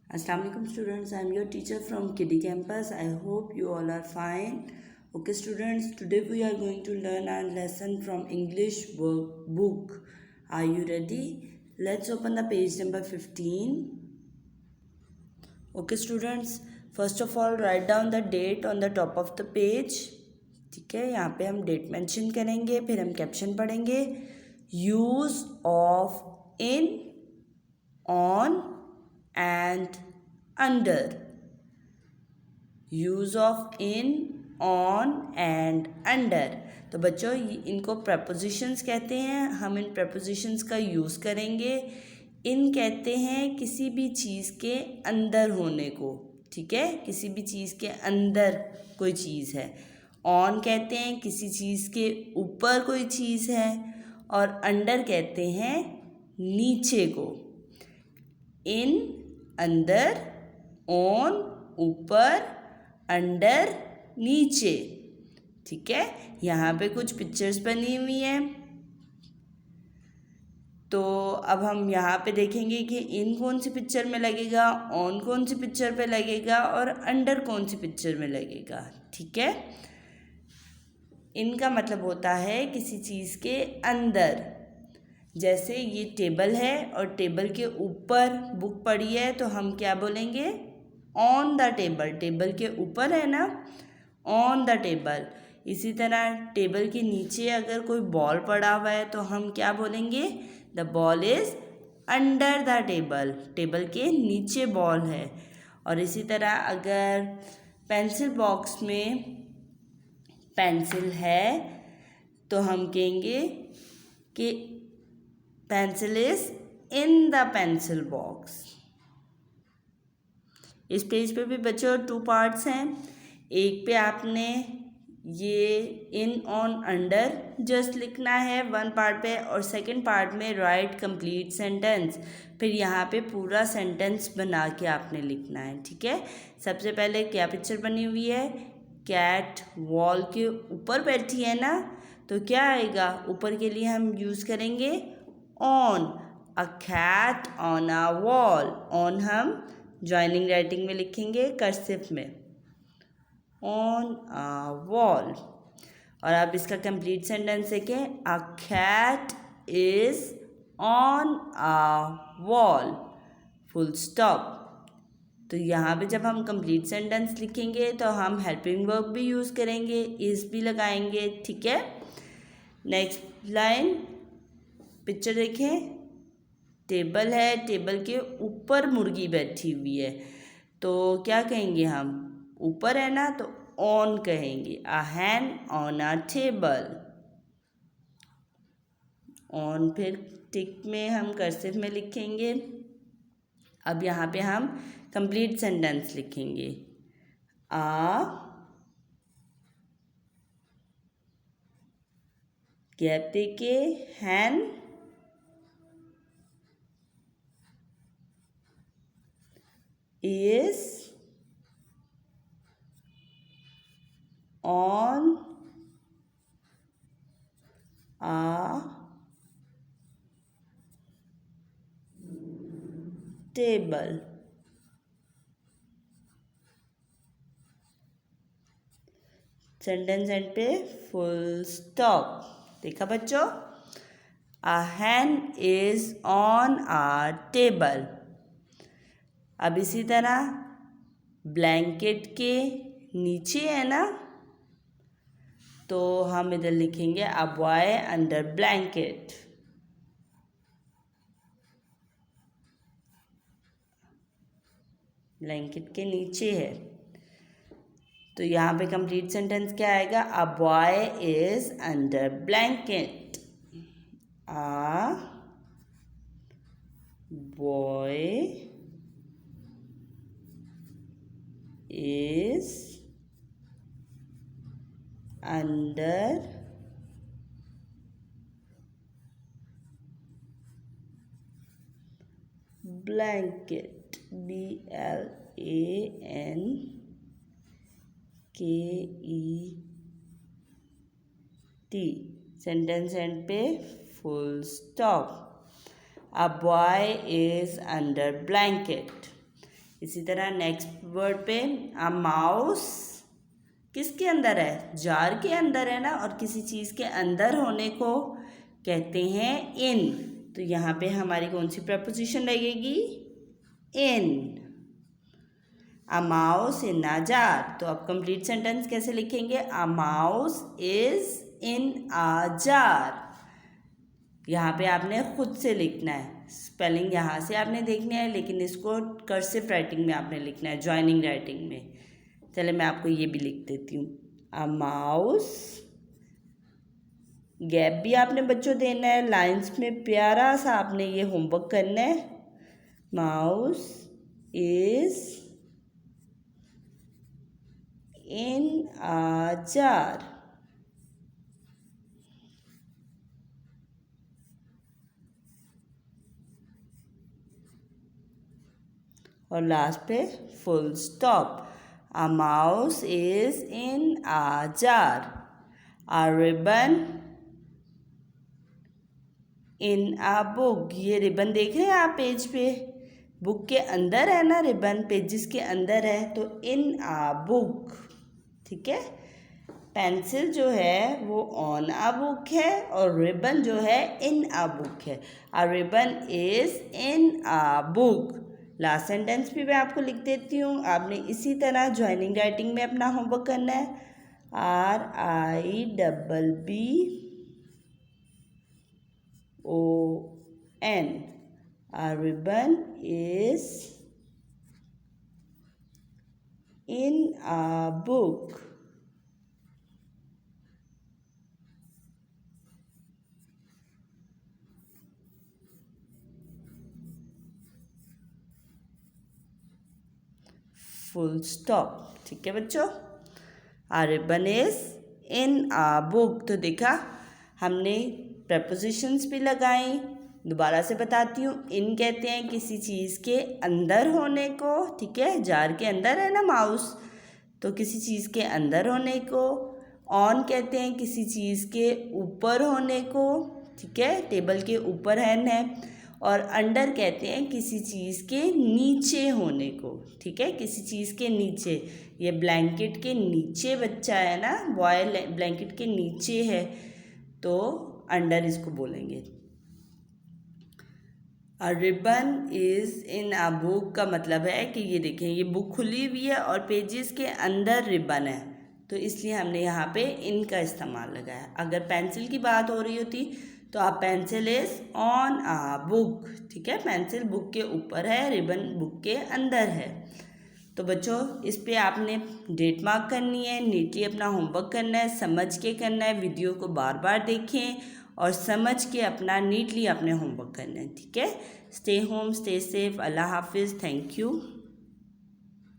Assalamualaikum students, I am your teacher from Kiddie Campus. I hope you all are fine. Okay students, today we are going to learn our lesson from English book. Are you ready? Let's open the page number 15. Okay students, first of all write down the date on the top of the page. ठीक है, यहाँ पे हम date mention करेंगे, फिर हम caption पढ़ेंगे. Use of in, on and under. Use of in, on and under. तो बच्चों इनको प्रपोजिशंस कहते हैं. हम इन प्रपोजिशंस का यूज़ करेंगे. इन कहते हैं किसी भी चीज़ के अंदर होने को. ठीक है, किसी भी चीज़ के अंदर कोई चीज़ है. ऑन कहते हैं किसी चीज़ के ऊपर कोई चीज़ है. और अंडर कहते हैं नीचे को. इन अंदर, ऑन ऊपर, अंडर नीचे. ठीक है, यहाँ पे कुछ पिक्चर्स बनी हुई हैं. तो अब हम यहाँ पे देखेंगे कि इन कौन सी पिक्चर में लगेगा, ऑन कौन सी पिक्चर पे लगेगा और अंडर कौन सी पिक्चर में लगेगा. ठीक है, इनका मतलब होता है किसी चीज़ के अंदर. जैसे ये टेबल है और टेबल के ऊपर बुक पड़ी है तो हम क्या बोलेंगे, ऑन द टेबल. टेबल के ऊपर है ना, ऑन द टेबल. इसी तरह टेबल के नीचे अगर कोई बॉल पड़ा हुआ है तो हम क्या बोलेंगे, the ball is under the table. Table के नीचे बॉल है. और इसी तरह अगर पेंसिल बॉक्स में पेंसिल है तो हम कहेंगे कि pencil is in the pencil box. इस पेज पे भी बच्चों 2 पार्ट्स हैं. एक पे आपने ये इन, ऑन, अंडर जस्ट लिखना है 1 पार्ट पे, और सेकंड पार्ट में राइट कंप्लीट सेंटेंस. फिर यहाँ पे पूरा सेंटेंस बना के आपने लिखना है. ठीक है, सबसे पहले क्या पिक्चर बनी हुई है, कैट वॉल के ऊपर बैठी है ना. तो क्या आएगा, ऊपर के लिए हम यूज़ करेंगे on. A cat on a wall. On हम ज्वाइनिंग राइटिंग में लिखेंगे, कर्सिव में, ऑन अ वॉल. और अब इसका कंप्लीट सेंटेंस देखें, a cat is on a wall, full stop. तो यहाँ पे जब हम कंप्लीट सेंटेंस लिखेंगे तो हम हेल्पिंग वर्ब भी यूज़ करेंगे, इज भी लगाएंगे. ठीक है, नेक्स्ट लाइन पिक्चर देखें, टेबल है, टेबल के ऊपर मुर्गी बैठी हुई है. तो क्या कहेंगे हम, ऊपर है ना तो ऑन कहेंगे. अ हैन ऑन अ टेबल, ऑन. फिर टिक में हम कर्सिव में लिखेंगे. अब यहाँ पे हम कंप्लीट सेंटेंस लिखेंगे, आ गैप देके हैन is on a table. Sentence end पे फुल स्टॉप. देखा बच्चों, अ हैन इज ऑन अ टेबल. अब इसी तरह ब्लैंकेट के नीचे है ना, तो हम इधर लिखेंगे a boy under blanket. Blanket के नीचे है. तो यहाँ पे कंप्लीट सेंटेंस क्या आएगा, a boy is under blanket. A boy is under blanket. BLANKET. Sentence end पे full stop. A boy is under blanket. इसी तरह नेक्स्ट वर्ड पे अ माउस किसके अंदर है, जार के अंदर है ना, और किसी चीज़ के अंदर होने को कहते हैं इन। तो यहाँ पे हमारी कौन सी प्रपोजिशन लगेगी, इन। A mouse in a jar. तो अब कंप्लीट सेंटेंस कैसे लिखेंगे, a mouse is in a jar. यहाँ पे आपने खुद से लिखना है, स्पेलिंग यहाँ से आपने देखना है, लेकिन इसको कर्सिव राइटिंग में आपने लिखना है, जॉइनिंग राइटिंग में। चले मैं आपको ये भी लिख देती हूँ, अ माउस, गैप भी आपने बच्चों देना है, लाइंस में प्यारा सा आपने ये होमवर्क करना है। Mouse is in a jar. और लास्ट पे full stop. A mouse is in a jar. A ribbon in a book. ये रिबन देख रहे हैं आप पेज पे, बुक के अंदर है ना रिबन, पेजेस के अंदर है, तो इन अ बुक। ठीक है। पेंसिल जो है वो ऑन अ बुक है और रिबन जो है इन अ बुक है। A ribbon is in a book. Last sentence भी मैं आपको लिख देती हूँ, आपने इसी तरह जॉइनिंग राइटिंग में अपना होमवर्क करना है। RIBBON। A ribbon is in a book. Full stop. ठीक है बच्चों, a ribbon is in a book. तो देखा हमने प्रपोजिशंस भी लगाई, दोबारा से बताती हूँ। इन कहते हैं किसी चीज़ के अंदर होने को, ठीक है, जार के अंदर है ना माउस, तो किसी चीज़ के अंदर होने को। ऑन कहते हैं किसी चीज़ के ऊपर होने को, ठीक है, टेबल के ऊपर है। और अंडर कहते हैं किसी चीज़ के नीचे होने को, ठीक है, किसी चीज़ के नीचे। ये ब्लैंकेट के नीचे बच्चा है ना, बॉय ब्लैंकेट के नीचे है, तो अंडर इसको बोलेंगे। A ribbon is in a book का मतलब है कि ये देखें, ये बुक खुली हुई है और पेजेस के अंदर रिबन है, तो इसलिए हमने यहाँ पे इन का इस्तेमाल लगाया। अगर पेंसिल की बात हो रही होती तो आप pencil is on a book, ठीक है, पेंसिल बुक के ऊपर है, रिबन बुक के अंदर है। तो बच्चों इस पे आपने डेट मार्क करनी है, नीटली अपना होमवर्क करना है, समझ के करना है, वीडियो को बार बार देखें और समझ के अपना नीटली अपने होमवर्क करना है, ठीक है। स्टे होम, स्टे सेफ, अल्लाह हाफिज़, थैंक यू।